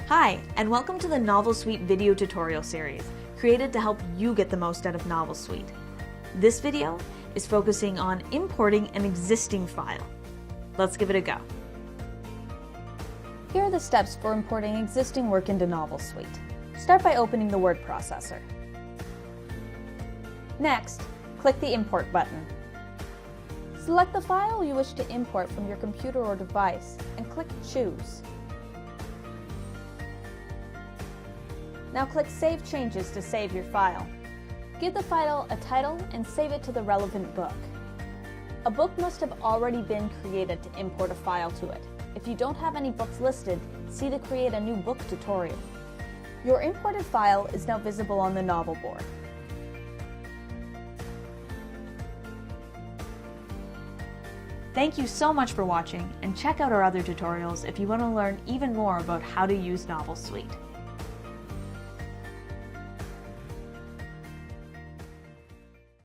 Hi, and welcome to the Novel Suite video tutorial series, created to help you get the most out of Novel Suite. This video is focusing on importing an existing file. Let's give it a go. Here are the steps for importing existing work into Novel Suite. Start by opening the word processor. Next, click the Import button. Select the file you wish to import from your computer or device and click Choose. Now click Save Changes to save your file. Give the file a title and save it to the relevant book. A book must have already been created to import a file to it. If you don't have any books listed, see the Create a New Book tutorial. Your imported file is now visible on the Novel board. Thank you so much for watching, and check out our other tutorials if you want to learn even more about how to use Novel Suite.